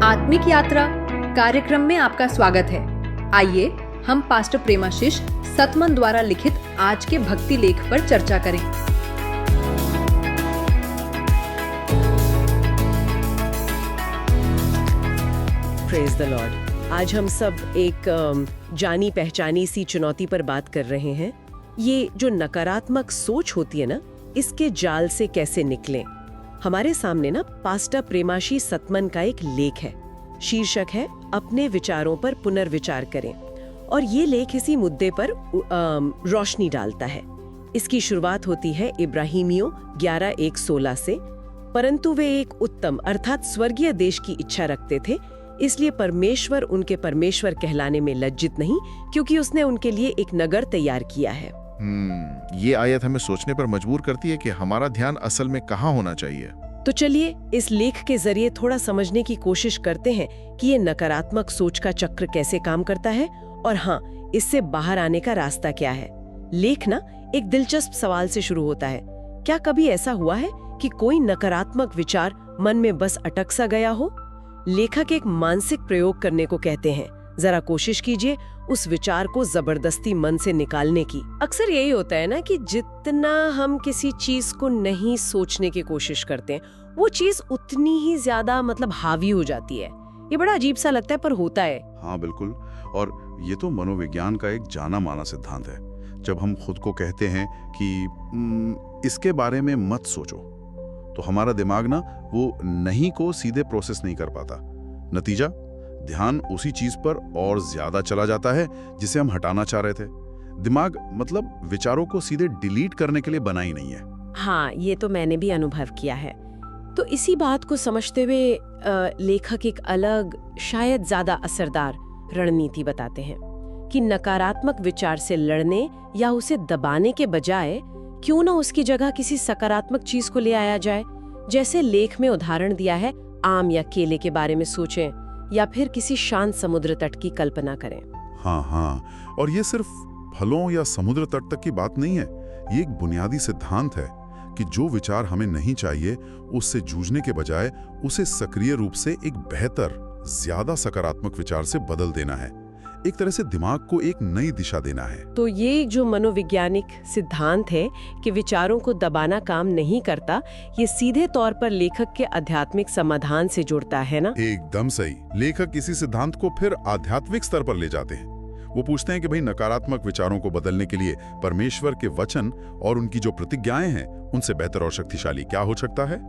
आत्मिक यात्रा कार्यक्रम में आपका स्वागत है। आइए हम पास्टर प्रेमाशीष सतमन द्वारा लिखित आज के भक्ति लेख पर चर्चा करें। Praise the Lord. आज हम सब एक जानी पहचानी सी चुनौती पर बात कर रहे हैं। ये जो नकारात्मक सोच होती है ना, इसके जाल से कैसे निकलें। हमारे सामने ना पास्टर प्रेमाशीष सतमन का एक लेख है। शीर्षक है अपने विचारों पर पुनर्विचार करें, और ये लेख इसी मुद्दे पर रोशनी डालता है। इसकी शुरुआत होती है इब्राहिमियों 11:1-16 से। परंतु वे एक उत्तम अर्थात स्वर्गीय देश की इच्छा रखते थे, इसलिए परमेश्वर उनके परमेश्वर कहलाने में लज्जित नहीं, क्योंकि उसने उनके लिए एक नगर तैयार किया है। ये आयत हमें सोचने पर मजबूर करती है कि हमारा ध्यान असल में कहाँ होना चाहिए। तो चलिए इस लेख के जरिए थोड़ा समझने की कोशिश करते हैं कि ये नकारात्मक सोच का चक्र कैसे काम करता है, और हाँ, इससे बाहर आने का रास्ता क्या है। लेख ना एक दिलचस्प सवाल से शुरू होता है। क्या कभी ऐसा हुआ है कि कोई नकारात्मक विचार मन में बस अटक सा गया हो? लेखक एक मानसिक प्रयोग करने को कहते हैं। जरा कोशिश कीजिए उस विचार को जबरदस्ती मन से निकालने की। अक्सर यही होता है ना कि जितना हम किसी चीज को नहीं सोचने की कोशिश करते हैं, वो चीज उतनी ही ज्यादा हावी हो जाती है। ये बड़ा अजीब सा लगता है, पर होता है। हाँ बिल्कुल। और ये तो मनोविज्ञान का एक जाना माना सिद्धांत है। जब हम खुद को कहते हैं कि इसके बारे में मत सोचो, तो हमारा दिमाग ना वो नहीं को सीधे प्रोसेस नहीं कर पाता। नतीजा, ध्यान उसी चीज पर और ज्यादा चला जाता है जिसे हम हटाना चाह रहे थे। दिमाग विचारों को सीधे डिलीट करने के लिए बना ही नहीं है। हाँ, ये तो मैंने भी अनुभव किया है। तो इसी बात को समझते हुए लेखक एक अलग, शायद ज्यादा असरदार रणनीति बताते हैं कि नकारात्मक विचार से लड़ने या उसे दबाने के बजाय क्यों ना उसकी जगह किसी सकारात्मक चीज को ले आया जाए। जैसे लेख में उदाहरण दिया है, आम या केले के बारे में सोचें, या फिर किसी शांत समुद्र तट की कल्पना करें। हाँ, और ये सिर्फ फलों या समुद्र तट तक की बात नहीं है। ये एक बुनियादी सिद्धांत है कि जो विचार हमें नहीं चाहिए, उससे जूझने के बजाय उसे सक्रिय रूप से एक बेहतर, ज्यादा सकारात्मक विचार से बदल देना है। एक तरह से दिमाग को एक नई दिशा देना है। तो ये जो मनोवैज्ञानिक सिद्धांत है कि विचारों को दबाना काम नहीं करता, ये सीधे तौर पर लेखक के आध्यात्मिक समाधान से जुड़ता है ना? एकदम सही। लेखक इसी सिद्धांत को फिर आध्यात्मिक स्तर पर ले जाते हैं। वो पूछते हैं कि भाई, नकारात्मक विचारों को बदलने के लिए परमेश्वर के वचन और उनकी जो प्रतिज्ञाएं हैं, उनसे बेहतर और शक्तिशाली क्या हो सकता है?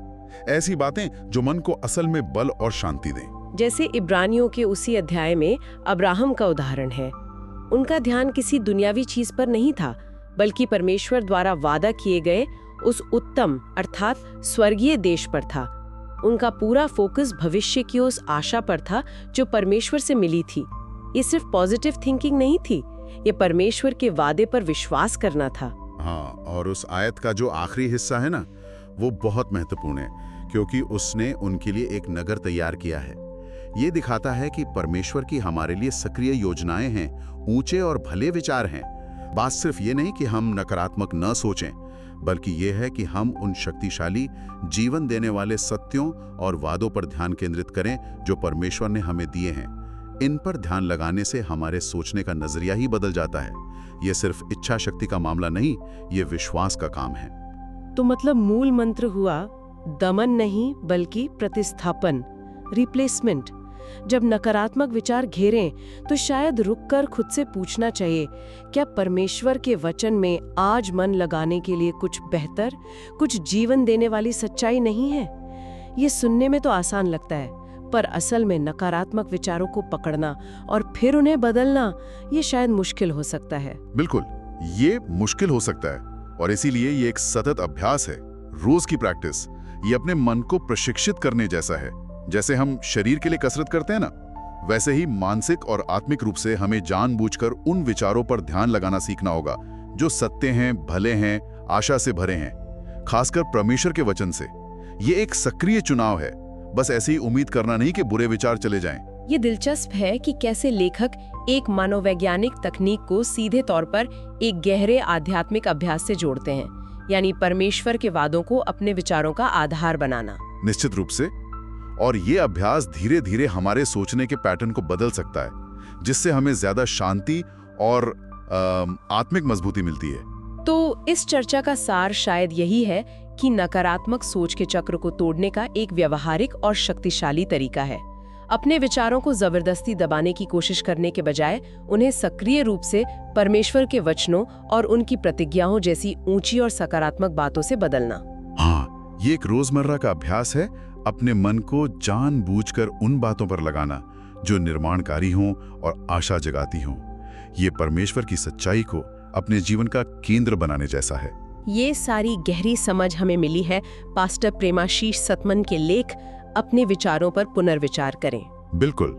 ऐसी बातें जो मन को असल में बल और शांति दें। जैसे इब्रानियों के उसी अध्याय में अब्राहम का उदाहरण है। उनका ध्यान किसी दुनियावी चीज पर नहीं था, बल्कि परमेश्वर द्वारा वादा किए गए उस उत्तम अर्थात स्वर्गीय देश पर था। उनका पूरा फोकस भविष्य की उस आशा पर था जो परमेश्वर से मिली थी। ये सिर्फ पॉजिटिव थिंकिंग नहीं थी, ये परमेश्वर के वादे पर विश्वास करना था। हाँ, और उस आयत का जो आखिरी हिस्सा है ना, वो बहुत महत्वपूर्ण है, क्योंकि उसने उनके लिए एक नगर तैयार किया है। ये दिखाता है कि परमेश्वर की हमारे लिए सक्रिय योजनाएं हैं, ऊंचे और भले विचार हैं। बात सिर्फ ये नहीं कि हम नकारात्मक न सोचें, बल्कि ये है कि हम उन शक्तिशाली, जीवन देने वाले सत्यों और वादों पर ध्यान केंद्रित करें जो परमेश्वर ने हमें दिए हैं। इन पर ध्यान लगाने से हमारे सोचने का नजरिया ही बदल जाता है। ये सिर्फ इच्छा शक्ति का मामला नहीं, ये विश्वास का काम है। तो मूल मंत्र हुआ दमन नहीं, बल्कि प्रतिस्थापन, रिप्लेसमेंट। जब नकारात्मक विचार घेरें, तो शायद रुककर खुद से पूछना चाहिए, क्या परमेश्वर के वचन में आज मन लगाने के लिए कुछ बेहतर, कुछ जीवन देने वाली सच्चाई नहीं है? ये सुनने में तो आसान लगता है, पर असल में नकारात्मक विचारों को पकड़ना और फिर उन्हें बदलना, ये शायद मुश्किल हो सकता है। बिल्कुल, ये मुश्किल हो सकता है, और इसीलिए ये एक सतत अभ्यास है, रोज की प्रैक्टिस। ये अपने मन को प्रशिक्षित करने जैसा है। जैसे हम शरीर के लिए कसरत करते हैं ना, वैसे ही मानसिक और आत्मिक रूप से हमें जानबूझकर उन विचारों पर ध्यान लगाना सीखना होगा जो सत्य हैं, भले हैं, आशा से भरे हैं, खासकर परमेश्वर के वचन से। ये एक सक्रिय चुनाव है, बस ऐसे ही उम्मीद करना नहीं कि बुरे विचार चले जाएं। ये दिलचस्प है कि कैसे लेखक एक मनोवैज्ञानिक तकनीक को सीधे तौर पर एक गहरे आध्यात्मिक अभ्यास से जोड़ते हैं, यानी परमेश्वर के वादों को अपने विचारों का आधार बनाना। निश्चित रूप से। और ये अभ्यास धीरे धीरे हमारे सोचने के पैटर्न को बदल सकता है, जिससे हमें ज्यादा शांति और आत्मिक मजबूती मिलती है। तो इस चर्चा का सार शायद यही है कि नकारात्मक सोच के चक्र को तोड़ने का एक व्यवहारिक और शक्तिशाली तरीका है। अपने विचारों को जबरदस्ती दबाने की कोशिश करने के बजाय उन्हें सक्रिय रूप से परमेश्वर के वचनों और उनकी प्रतिज्ञाओं जैसी ऊंची और सकारात्मक बातों से बदलना। हाँ, ये एक रोजमर्रा का अभ्यास है, अपने मन को जानबूझकर उन बातों पर लगाना जो निर्माणकारी हों और आशा जगाती हों। ये परमेश्वर की सच्चाई को अपने जीवन का केंद्र बनाने जैसा है। ये सारी गहरी समझ हमें मिली है पास्टर प्रेमाशीष सतमन के लेख अपने विचारों पर पुनर्विचार करें। बिल्कुल,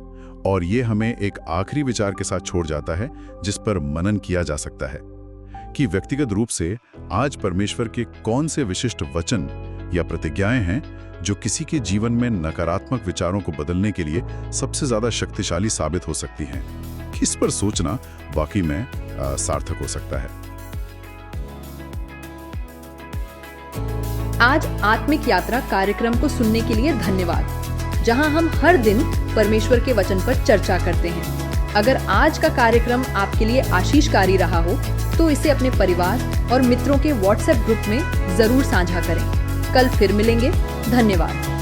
और ये हमें एक आखिरी विचार के साथ छोड़ जाता है जिस पर मनन किया जा सकता है कि व्यक्तिगत रूप से आज परमेश्वर के कौन से विशिष्ट वचन या प्रतिज्ञाएं हैं जो किसी के जीवन में नकारात्मक विचारों को बदलने के लिए सबसे ज्यादा शक्तिशाली साबित हो सकती हैं। इस पर सोचना वाकई में सार्थक हो सकता है। आज आत्मिक यात्रा कार्यक्रम को सुनने के लिए धन्यवाद, जहां हम हर दिन परमेश्वर के वचन पर चर्चा करते हैं। अगर आज का कार्यक्रम आपके लिए आशीषकारी रहा हो तो इसे अपने परिवार और मित्रों के व्हाट्सएप ग्रुप में जरूर साझा करें। कल फिर मिलेंगे। धन्यवाद।